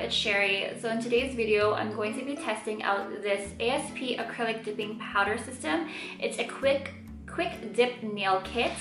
it's Sherry. So in today's video, I'm going to be testing out this ASP acrylic dipping powder system. It's a quick dip nail kit,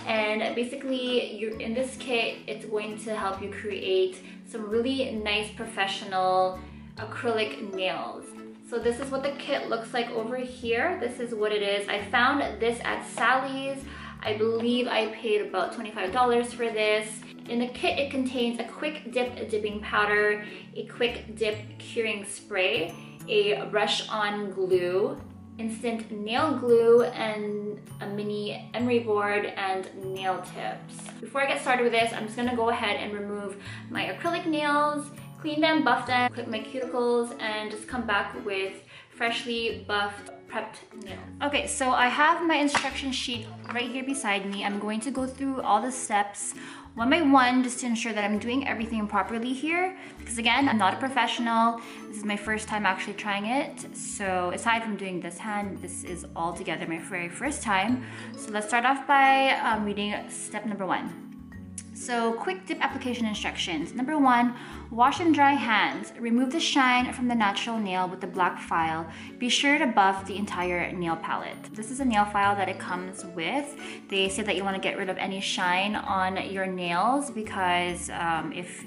and basically in this kit, it's going to help you create some really nice professional acrylic nails. So this is what the kit looks like over here. This is what it is. I found this at Sally's. I believe I paid about $25 for this. In the kit, it contains a quick dip dipping powder, a quick dip curing spray, a brush-on glue, instant nail glue, and a mini emery board and nail tips. Before I get started with this, I'm just gonna go ahead and remove my acrylic nails, clean them, buff them, clip my cuticles, and just come back with freshly buffed, prepped nails. Okay, so I have my instruction sheet right here beside me. I'm going to go through all the steps one by one just to ensure that I'm doing everything properly here, because again, I'm not a professional. This is my first time actually trying it. So aside from doing this hand, this is altogether my very first time. So let's start off by reading step number 1. So quick dip application instructions. Number 1, wash and dry hands. Remove the shine from the natural nail with the black file. Be sure to buff the entire nail palette. This is a nail file that it comes with. They say that you want to get rid of any shine on your nails because if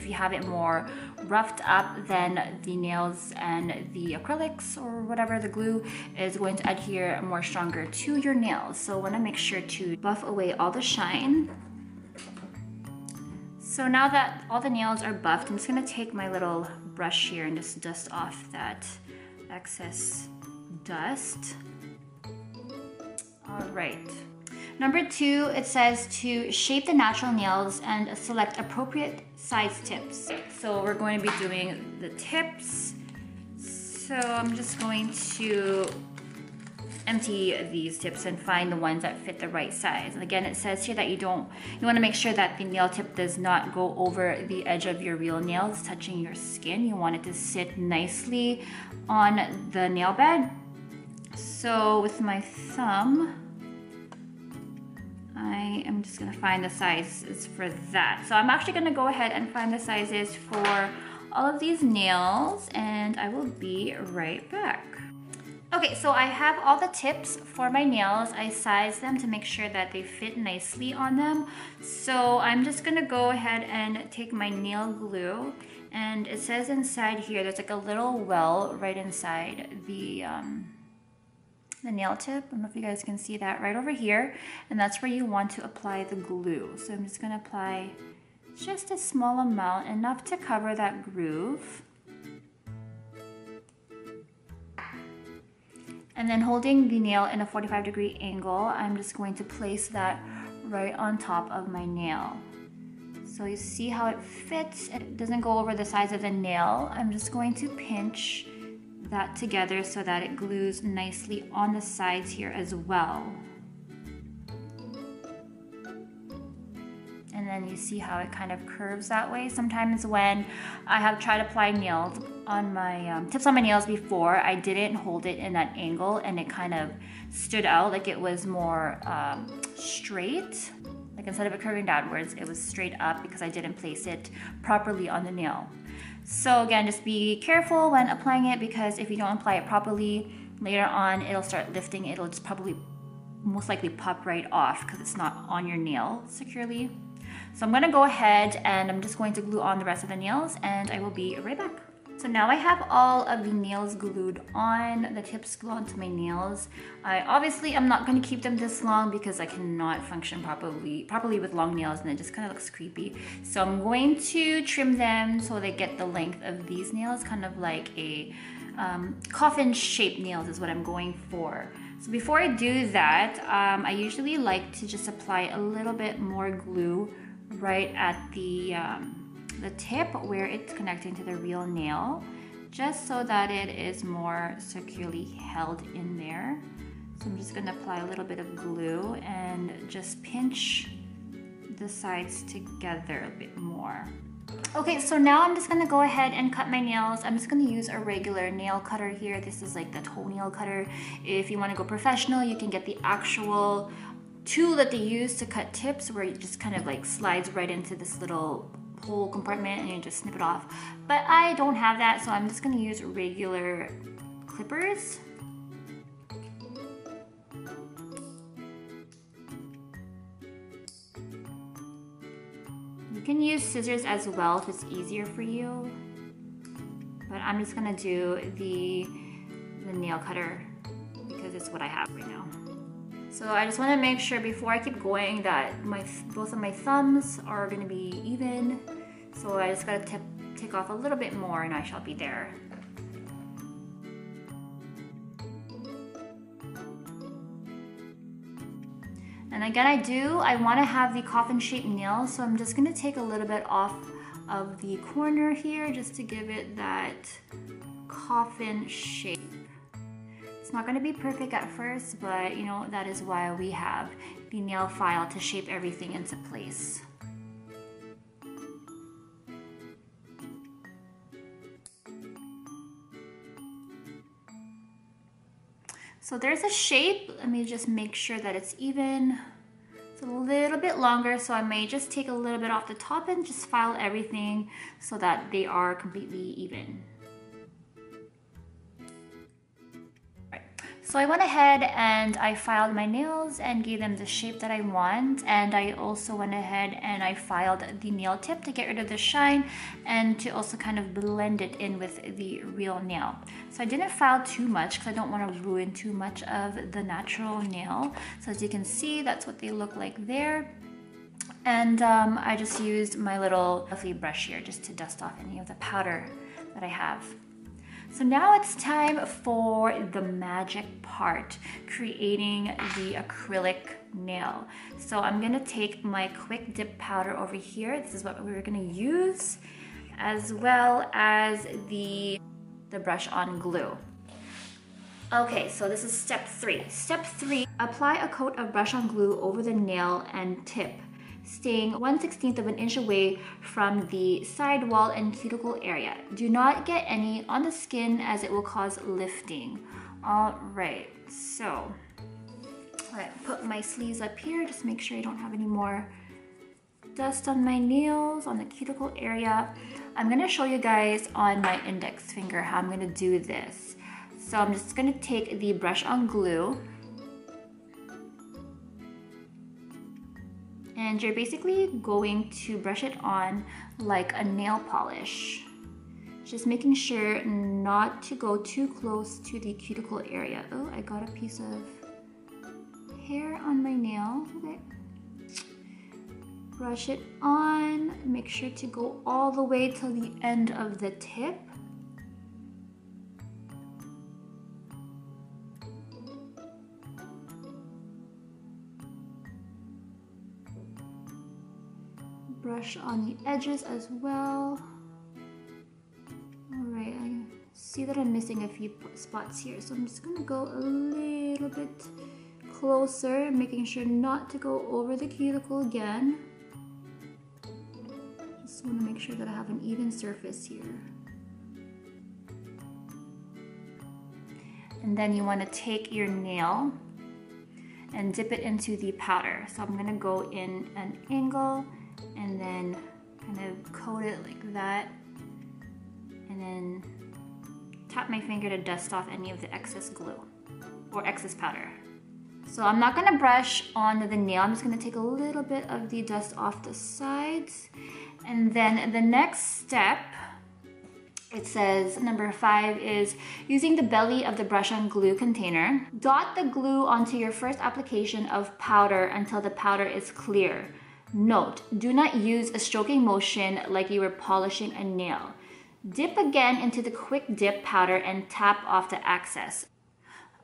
you have it more roughed up, then the nails and the acrylics or whatever, the glue, is going to adhere more stronger to your nails. So want to make sure to buff away all the shine. So now that all the nails are buffed, I'm just gonna take my little brush here and just dust off that excess dust. All right. Number 2, it says to shape the natural nails and select appropriate size tips. So we're going to be doing the tips. So I'm just going to empty these tips and find the ones that fit the right size. And again, it says here that you want to make sure that the nail tip does not go over the edge of your real nails, touching your skin. You want it to sit nicely on the nail bed. So with my thumb, I am just gonna find the sizes for that. So I'm actually gonna go ahead and find the sizes for all of these nails, and I will be right back. Okay, so I have all the tips for my nails. I sized them to make sure that they fit nicely on them. So I'm just gonna go ahead and take my nail glue, and it says inside here, there's like a little well right inside the nail tip. I don't know if you guys can see that right over here, and that's where you want to apply the glue. So I'm just gonna apply just a small amount, enough to cover that groove. And then holding the nail in a 45-degree angle, I'm just going to place that right on top of my nail. So you see how it fits. It doesn't go over the size of the nail. I'm just going to pinch that together so that it glues nicely on the sides here as well. And then you see how it kind of curves that way. Sometimes when I have tried to apply nails on my tips on my nails before, I didn't hold it in that angle and it kind of stood out, like it was more straight. Like instead of it curving downwards, it was straight up because I didn't place it properly on the nail. So again, just be careful when applying it, because if you don't apply it properly, later on it'll start lifting. It'll just probably most likely pop right off because it's not on your nail securely. So I'm gonna go ahead and I'm just going to glue on the rest of the nails, and I will be right back. So now I have all of the nails glued on, the tips glued onto my nails. Obviously I'm not going to keep them this long because I cannot function properly with long nails, and it just kind of looks creepy. So I'm going to trim them so they get the length of these nails, kind of like a coffin shaped nails is what I'm going for. So before I do that, I usually like to just apply a little bit more glue right at the tip where it's connecting to the real nail, just so that it is more securely held in there. So I'm just gonna apply a little bit of glue and just pinch the sides together a bit more. Okay, so now I'm just gonna go ahead and cut my nails. I'm just gonna use a regular nail cutter here. This is like the toenail cutter. If you wanna go professional, you can get the actual tool that they use to cut tips, where it just kind of like slides right into this little whole compartment and you just snip it off. But I don't have that, so I'm just gonna use regular clippers. You can use scissors as well if it's easier for you. But I'm just gonna do the nail cutter because it's what I have right now. So I just want to make sure before I keep going that both of my thumbs are going to be even. So I just got to take off a little bit more and I shall be there. And again, I want to have the coffin shaped nail, so I'm just going to take a little bit off of the corner here just to give it that coffin shape. It's not going to be perfect at first, but you know, that is why we have the nail file to shape everything into place. So there's a shape. Let me just make sure that it's even. It's a little bit longer, so I may just take a little bit off the top and just file everything so that they are completely even. So I went ahead and I filed my nails and gave them the shape that I want, and I also went ahead and I filed the nail tip to get rid of the shine and to also kind of blend it in with the real nail. So I didn't file too much because I don't want to ruin too much of the natural nail. So as you can see, that's what they look like there. And I just used my little fluffy brush here just to dust off any of the powder that I have. So now it's time for the magic part, creating the acrylic nail. So I'm gonna take my quick dip powder over here. This is what we're gonna use, as well as the brush on glue. Okay, so this is step 3. Step 3, apply a coat of brush on glue over the nail and tip, staying 1/16 of an inch away from the sidewall and cuticle area. Do not get any on the skin as it will cause lifting. All right, so I put my sleeves up here, just make sure I don't have any more dust on my nails, on the cuticle area. I'm gonna show you guys on my index finger how I'm gonna do this. So I'm just gonna take the brush on glue, and you're basically going to brush it on like a nail polish. Just making sure not to go too close to the cuticle area. Oh, I got a piece of hair on my nail. Okay. Brush it on, make sure to go all the way till the end of the tip. Brush on the edges as well. Alright, I see that I'm missing a few spots here, so I'm just gonna go a little bit closer, making sure not to go over the cuticle again. Just want to make sure that I have an even surface here. And then you want to take your nail and dip it into the powder. So I'm gonna go in an angle and then kind of coat it like that, and then tap my finger to dust off any of the excess glue or excess powder. So I'm not gonna brush on the nail, I'm just gonna take a little bit of the dust off the sides. And then the next step, it says number 5 is using the belly of the brush on glue container. Dot the glue onto your first application of powder until the powder is clear. Note, do not use a stroking motion like you were polishing a nail. Dip again into the quick dip powder and tap off the excess.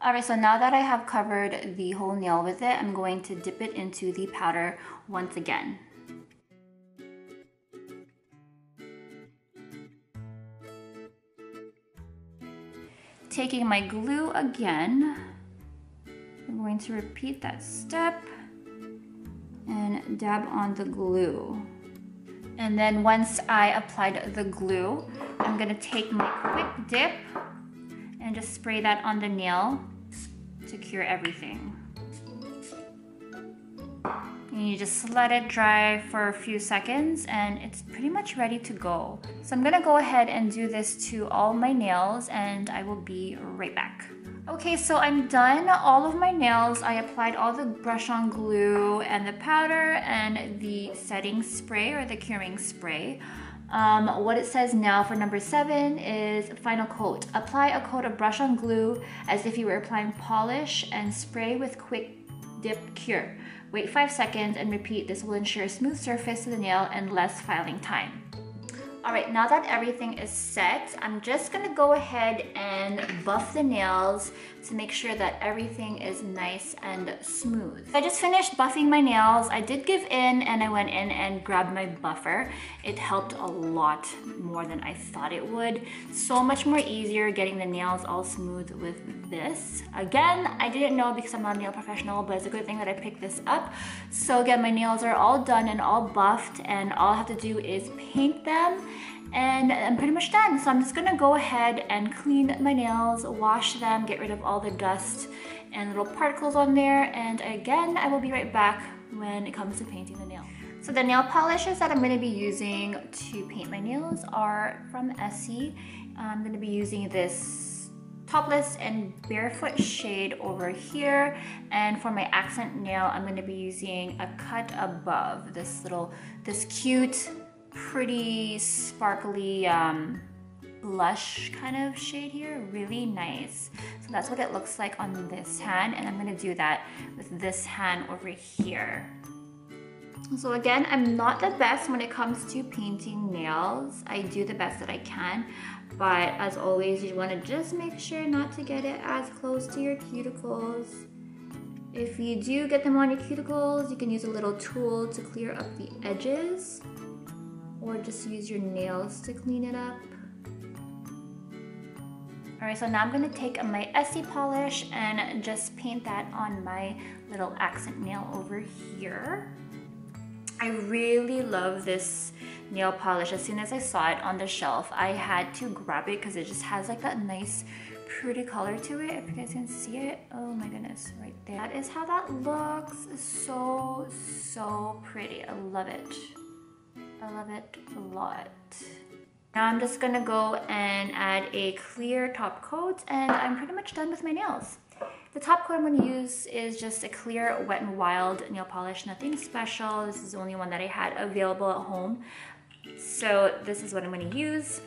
Alright, so now that I have covered the whole nail with it, I'm going to dip it into the powder once again. Taking my glue again, I'm going to repeat that step and dab on the glue. And then once I applied the glue, I'm gonna take my quick dip and just spray that on the nail to cure everything. And and you just let it dry for a few seconds and it's pretty much ready to go. So I'm gonna go ahead and do this to all my nails and I will be right back. Okay, so I'm done all of my nails. I applied all the brush-on glue and the powder and the setting spray or the curing spray. What it says now for number 7 is final coat. Apply a coat of brush-on glue as if you were applying polish and spray with quick dip cure. Wait 5 seconds and repeat. This will ensure a smooth surface to the nail and less filing time. Alright, now that everything is set, I'm just gonna go ahead and buff the nails to make sure that everything is nice and smooth. I just finished buffing my nails. I did give in and I went in and grabbed my buffer. It helped a lot more than I thought it would. So much more easier getting the nails all smooth with this. Again, I didn't know because I'm not a nail professional, but it's a good thing that I picked this up. So again, my nails are all done and all buffed, and all I have to do is paint them. And I'm pretty much done. So I'm just gonna go ahead and clean my nails, wash them, get rid of all the dust and little particles on there. And again, I will be right back when it comes to painting the nail. So the nail polishes that I'm gonna be using to paint my nails are from ESSIE. I'm gonna be using this Topless and Barefoot shade over here. And for my accent nail, I'm gonna be using a Cut Above, this cute, pretty sparkly blush kind of shade here. Really nice. So that's what it looks like on this hand, and I'm gonna do that with this hand over here. So again, I'm not the best when it comes to painting nails. I do the best that I can, but as always, you want to just make sure not to get it as close to your cuticles. If you do get them on your cuticles, you can use a little tool to clear up the edges, or just use your nails to clean it up. Alright, so now I'm going to take my ESSIE polish and just paint that on my little accent nail over here. I really love this nail polish. As soon as I saw it on the shelf, I had to grab it because it just has like that nice pretty color to it. If you guys can see it, oh my goodness, right there. That is how that looks. So pretty. I love it. I love it a lot. Now I'm just gonna go and add a clear top coat, and I'm pretty much done with my nails. The top coat I'm gonna use is just a clear Wet n Wild nail polish, nothing special. This is the only one that I had available at home. So this is what I'm gonna use.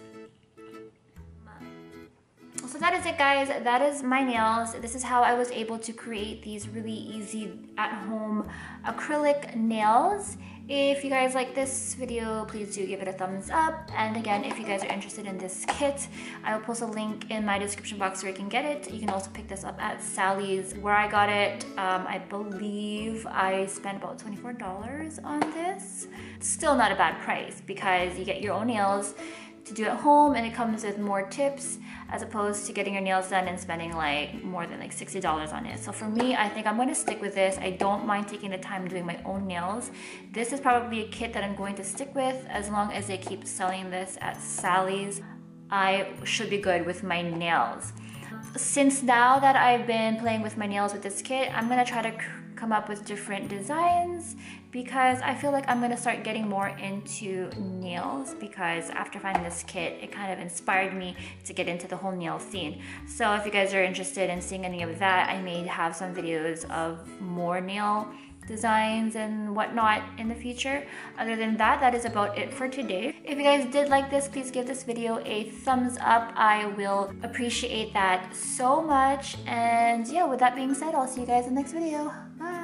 So that is it, guys. That is my nails. This is how I was able to create these really easy at-home acrylic nails. If you guys like this video, please do give it a thumbs up. And again, if you guys are interested in this kit, I will post a link in my description box where you can get it. You can also pick this up at Sally's, where I got it. I believe I spent about $24 on this. Still not a bad price because you get your own nails to do at home, and it comes with more tips as opposed to getting your nails done and spending like more than like $60 on it. So for me, I think I'm going to stick with this. I don't mind taking the time doing my own nails. This is probably a kit that I'm going to stick with as long as they keep selling this at Sally's. I should be good with my nails. Since now that I've been playing with my nails with this kit, I'm going to try to come up with different designs because I feel like I'm going to start getting more into nails, because after finding this kit, it kind of inspired me to get into the whole nail scene. So if you guys are interested in seeing any of that, I may have some videos of more nail designs and whatnot in the future. Other than that, that is about it for today. If you guys did like this, please give this video a thumbs up. I will appreciate that so much. And yeah, with that being said, I'll see you guys in the next video. Bye!